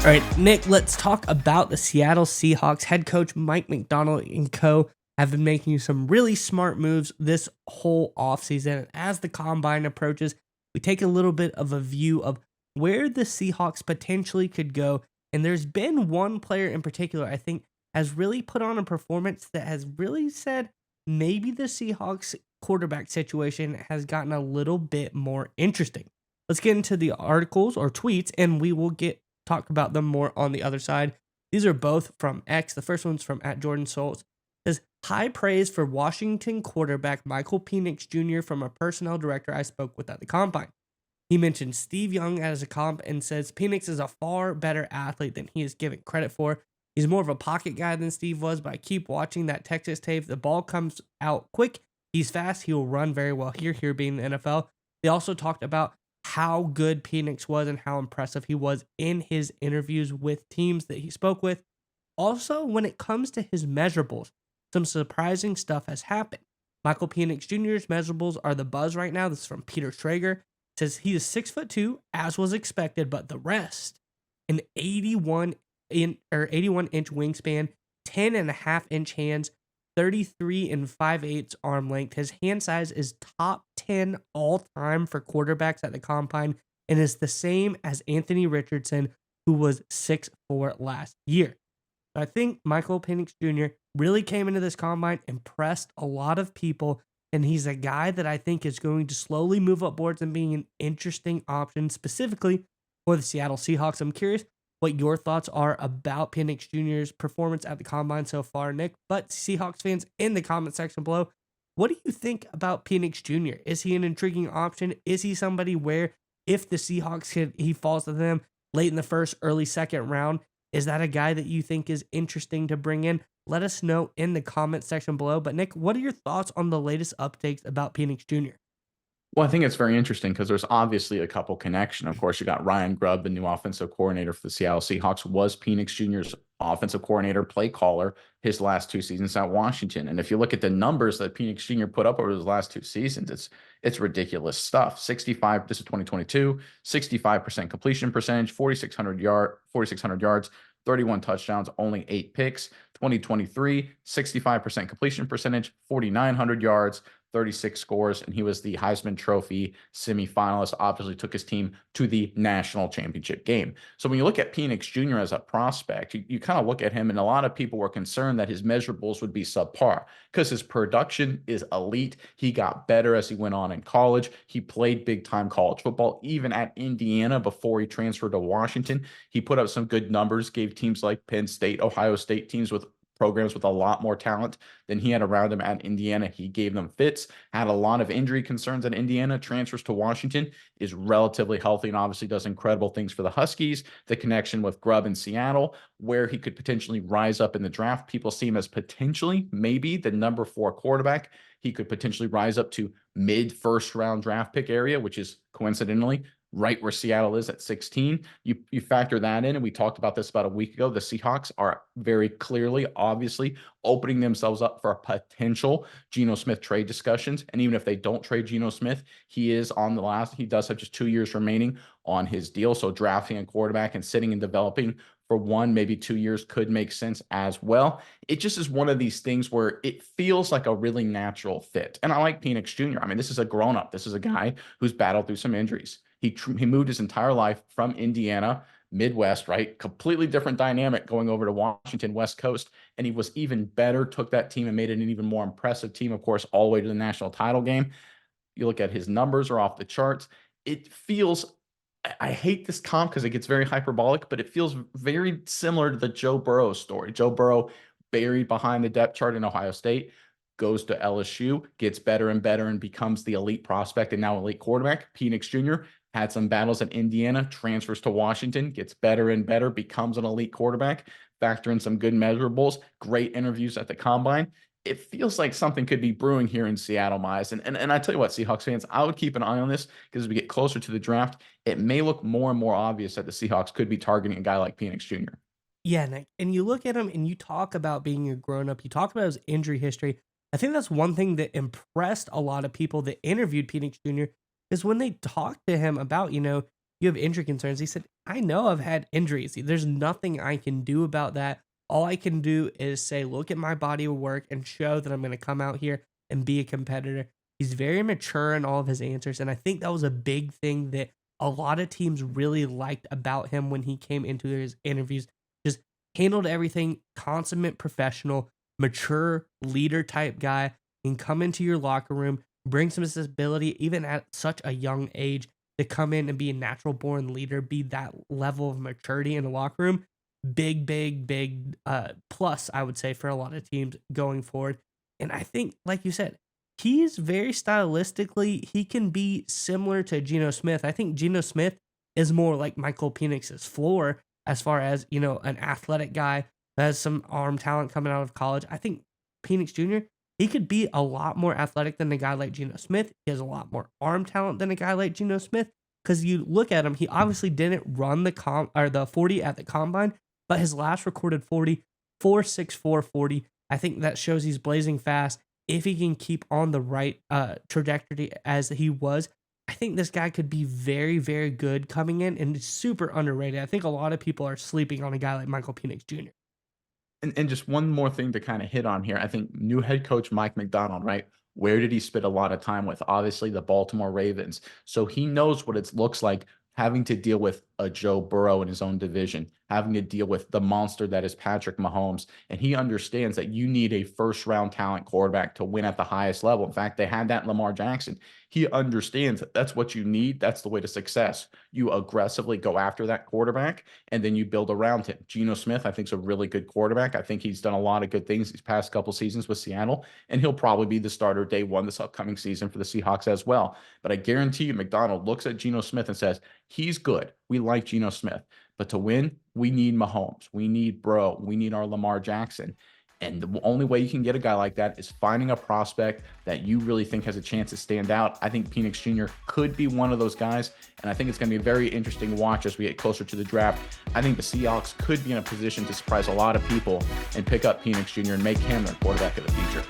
All right, Nick, let's talk about the Seattle Seahawks. Head coach Mike Macdonald and co have been making some really smart moves this whole offseason. And as the combine approaches, we take a little bit of a view of where the Seahawks potentially could go. And there's been one player in particular, I think, has really put on a performance that has really said maybe the Seahawks quarterback situation has gotten a little bit more interesting. Let's get into the articles or tweets, and we will talk about them more on the other side. These are both from X. The first one's from @JordanSoltz. It says, high praise for Washington quarterback Michael Penix Jr. from a personnel director I spoke with at the combine. He mentioned Steve Young as a comp and says Penix is a far better athlete than he is given credit for. He's more of a pocket guy than Steve was, but I keep watching that Texas tape. The ball comes out quick. He's fast. He will run very well here being the NFL. They also talked about how good Penix was and how impressive he was in his interviews with teams that he spoke with. Also, when it comes to his measurables, some surprising stuff has happened. Michael Penix Jr.'s measurables are the buzz right now. This is from Peter Traeger. It says he is 6'2", as was expected, but the rest, an 81-inch wingspan, 10.5-inch hands, 33 and 5/8 arm length. His hand size is top 10 all time for quarterbacks at the combine and is the same as Anthony Richardson, who was 6'4" last year. I think Michael Penix Jr. really came into this combine, impressed a lot of people, and he's a guy that I think is going to slowly move up boards and being an interesting option specifically for the Seattle Seahawks. I'm curious what your thoughts are about Penix Jr.'s performance at the combine so far, Nick. But Seahawks fans in the comment section below, what do you think about Penix Jr.? Is he an intriguing option? Is he somebody where if the Seahawks he falls to them late in the first, early second round, is that a guy that you think is interesting to bring in? Let us know in the comment section below. But Nick, what are your thoughts on the latest updates about Penix Jr.? Well, I think it's very interesting because there's obviously a couple connection. Of course, you got Ryan Grubb, the new offensive coordinator for the Seattle Seahawks, was Penix Jr.'s offensive coordinator, play caller, his last two seasons at Washington. And if you look at the numbers that Penix Jr. put up over his last two seasons, it's ridiculous stuff. 65, this is 2022, 65% completion percentage, 4,600 yards, 31 touchdowns, only 8 picks. 2023, 65% completion percentage, 4,900 yards, 36 scores, and he was the Heisman Trophy semifinalist. Obviously took his team to the national championship game. So when you look at Penix Jr. as a prospect, you kind of look at him, and a lot of people were concerned that his measurables would be subpar because his production is elite. He got better as he went on in college. He played big-time college football, even at Indiana before he transferred to Washington. He put up some good numbers, gave teams like Penn State, Ohio State, teams with programs with a lot more talent than he had around him at Indiana. He gave them fits, had a lot of injury concerns at Indiana, transfers to Washington, is relatively healthy, and obviously does incredible things for the Huskies. The connection with Grubb in Seattle, where he could potentially rise up in the draft. People see him as potentially maybe the number 4 quarterback. He could potentially rise up to mid-first round draft pick area, which is coincidentally right where Seattle is at 16. You factor that in, and we talked about this about a week ago. The Seahawks are very clearly, obviously, opening themselves up for potential Geno Smith trade discussions. And even if they don't trade Geno Smith, he is on the last. He does have just 2 years remaining on his deal. So drafting a quarterback and sitting and developing for 1, maybe 2 years could make sense as well. It just is one of these things where it feels like a really natural fit. And I like Penix Jr. I mean, this is a grown-up. This is a guy who's battled through some injuries. He moved his entire life from Indiana, Midwest, right? Completely different dynamic going over to Washington, West Coast. And he was even better, took that team and made it an even more impressive team, of course, all the way to the national title game. You look at his numbers are off the charts. It feels, I hate this comp because it gets very hyperbolic, but it feels very similar to the Joe Burrow story. Joe Burrow buried behind the depth chart in Ohio State, goes to LSU, gets better and better, and becomes the elite prospect and now elite quarterback. Penix Jr. had some battles at Indiana, transfers to Washington, gets better and better, becomes an elite quarterback. Factor in some good measurables, great interviews at the combine. It feels like something could be brewing here in Seattle, Mize. And I tell you what, Seahawks fans, I would keep an eye on this because as we get closer to the draft, it may look more and more obvious that the Seahawks could be targeting a guy like Penix Jr. Yeah, Nick. And you look at him and you talk about being a grown-up. You talk about his injury history. I think that's one thing that impressed a lot of people that interviewed Penix Jr. is when they talked to him about, you have injury concerns. He said, I know I've had injuries. There's nothing I can do about that. All I can do is say, look at my body of work and show that I'm going to come out here and be a competitor. He's very mature in all of his answers. And I think that was a big thing that a lot of teams really liked about him when he came into his interviews. Just handled everything, consummate professional, mature leader type guy, can come into your locker room, bring some stability, even at such a young age, to come in and be a natural born leader, be that level of maturity in the locker room. Big plus, I would say, for a lot of teams going forward. And I think, like you said, he's very stylistically, he can be similar to Geno Smith. I think Geno Smith is more like Michael Penix's floor as far as, an athletic guy that has some arm talent coming out of college. I think Penix Jr., he could be a lot more athletic than a guy like Geno Smith. He has a lot more arm talent than a guy like Geno Smith. Because you look at him, he obviously didn't run the 40 at the combine, but his last recorded 40, 4.64 40. I think that shows he's blazing fast. If he can keep on the right trajectory as he was, I think this guy could be very, very good coming in and super underrated. I think a lot of people are sleeping on a guy like Michael Penix Jr. And just one more thing to kind of hit on here. I think new head coach Mike Macdonald, right? Where did he spend a lot of time with? Obviously, the Baltimore Ravens. So he knows what it looks like having to deal with a Joe Burrow in his own division, having to deal with the monster that is Patrick Mahomes. And he understands that you need a first-round talent quarterback to win at the highest level. In fact, they had that in Lamar Jackson. He understands that that's what you need. That's the way to success. You aggressively go after that quarterback, and then you build around him. Geno Smith, I think, is a really good quarterback. I think he's done a lot of good things these past couple seasons with Seattle, and he'll probably be the starter day one this upcoming season for the Seahawks as well. But I guarantee you, McDonald looks at Geno Smith and says, he's good. We like Geno Smith. But to win, we need Mahomes. We need Bro. We need our Lamar Jackson. And the only way you can get a guy like that is finding a prospect that you really think has a chance to stand out. I think Penix Jr. could be one of those guys, and I think it's going to be a very interesting watch as we get closer to the draft. I think the Seahawks could be in a position to surprise a lot of people and pick up Penix Jr. and make him their quarterback of the future.